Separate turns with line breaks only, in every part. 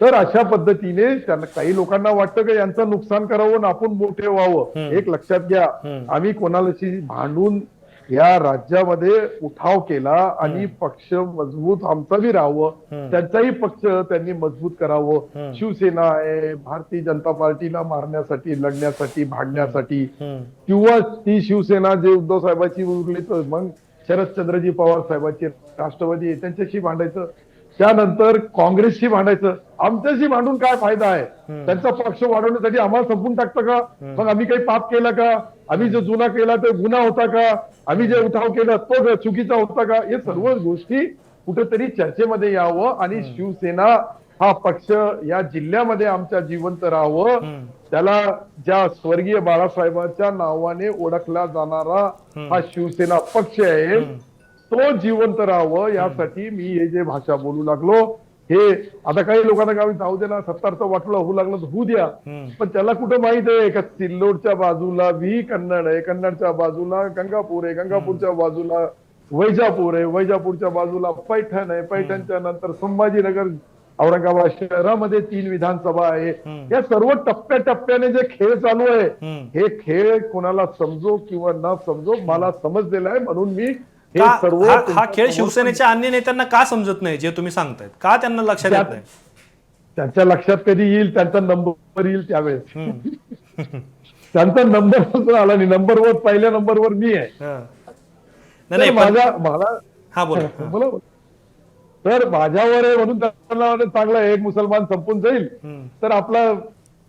तर अशा पद्धतीने त्यांना काही लोकांना वाटतं की यांचं नुकसान करावं आणि आपण मोठे व्हावं. एक लक्षात घ्या, आम्ही कोणालाशी भांडून या राज्यामध्ये उठाव केला आणि पक्ष मजबूत आमचा बी राहावं, त्यांचाही पक्ष त्यांनी मजबूत करावं. शिवसेना आहे, भारतीय जनता पार्टीला मारण्यासाठी, लढण्यासाठी, भांडण्यासाठी, किंवा ती शिवसेना जे उद्धव साहेबांची उरली तर मग शरदचंद्रजी पवार साहेबांची राष्ट्रवादी त्यांच्याशी भांडायचं, त्यानंतर काँग्रेसशी भांडायचं. आमच्याशी भांडून काय फायदा आहे? त्यांचा पक्ष वाढवण्यासाठी आम्हाला संपून टाकतं का? मग आम्ही काही पाप केलं का? आम्ही जो जुना केला तो गुन्हा होता का? आम्ही जे उठाव केला तो चुकीचा होता का? हे सर्व गोष्टी कुठेतरी चर्चेमध्ये यावं आणि शिवसेना हा पक्ष या जिल्ह्यामध्ये आमच्या जिवंत राहावं. त्याला ज्या स्वर्गीय बाळासाहेबांच्या नावाने ओळखला जाणारा हा शिवसेना पक्ष आहे तो जिवंत राहावं यासाठी मी हे जे भाषा बोलू लागलो. हे आता काही लोकांना गावी जाऊ दे ना, 70चं वाटलं होऊ लागलं तर होऊ द्या, पण त्याला कुठं माहित आहे का सिल्लोडच्या बाजूला व्ही कन्नड आहे, कन्नडच्या बाजूला गंगापूर आहे, गंगापूरच्या बाजूला वैजापूर आहे, वैजापूरच्या बाजूला पैठण आहे, पैठणच्या नंतर संभाजीनगर औरंगाबाद शहरामध्ये 3 विधानसभा आहे. या सर्व टप्प्याटप्प्याने जे खेळ चालू आहे हे खेळ कोणाला समजो किंवा न समजो मला समजलेला आहे. म्हणून मी
हा खेळ शिवसेनेच्या अन्य नेत्यांना का समजत नाही जे तुम्ही सांगतायत? का त्यांना लक्षात येत नाही?
त्यांच्या लक्षात कधी येईल, त्यांचा नंबर येईल त्यावेळेस. त्यांचा नंबर आला नाही, नंबरवर पहिल्या नंबरवर मी आहे. मला तर माझ्यावर आहे म्हणून त्यांना चांगलं एक मुसलमान संपून जाईल तर आपला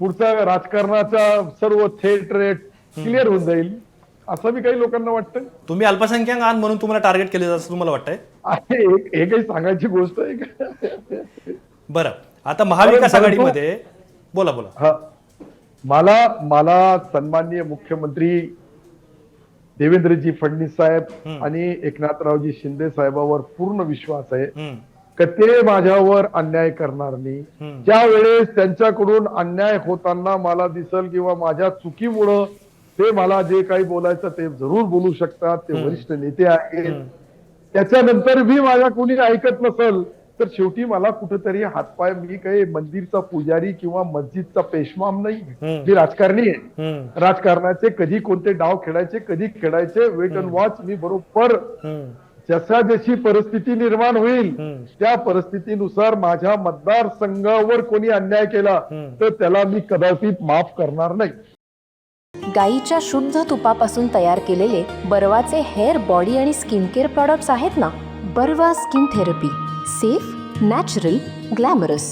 पुढचा राजकारणाचा सर्व थेट रेट क्लिअर होऊन जाईल असं मी काही लोकांना वाटतं.
तुम्ही अल्पसंख्याक आहात म्हणून तुम्हाला टार्गेट केले जातं असं तुम्हाला वाटतंय?
हे काही सांगायची गोष्ट आहे का?
बरं, आता महाविकास आघाडीमध्ये बोला बोला.
हा, मला सन्माननीय मुख्यमंत्री देवेंद्रजी फडणवीस साहेब आणि एकनाथरावजी शिंदे साहेबांवर पूर्ण विश्वास आहे की ते माझ्यावर अन्याय करणार नाही. ज्या वेळेस त्यांच्याकडून अन्याय होताना मला दिसल किंवा माझ्या चुकीमुळं ते मला जे काही बोलायचं ते जरूर बोलू शकतात. ते वरिष्ठ नेते आहेत. त्याच्यानंतर मी माझ्या कोणी ऐकत नसल तर शेवटी मला कुठेतरी हातपाय, मी काही मंदिरचा पुजारी किंवा मस्जिदचा पेशवाम नाही, मी राजकारणी आहे. राजकारणाचे कधी कोणते डाव खेळायचे, कधी खेळायचे, वेट अँड वॉच. मी बरोबर जसा जशी परिस्थिती निर्माण होईल त्या परिस्थितीनुसार माझ्या मतदारसंघावर कोणी अन्याय केला तर त्याला मी कदाचित माफ करणार नाही.
गाईच्या शुद्ध तुपापासून तयार केलेले बर्वाचे हेअर, बॉडी आणि स्किन केअर प्रॉडक्ट्स आहेत ना. Barva skin therapy, safe, natural, glamorous.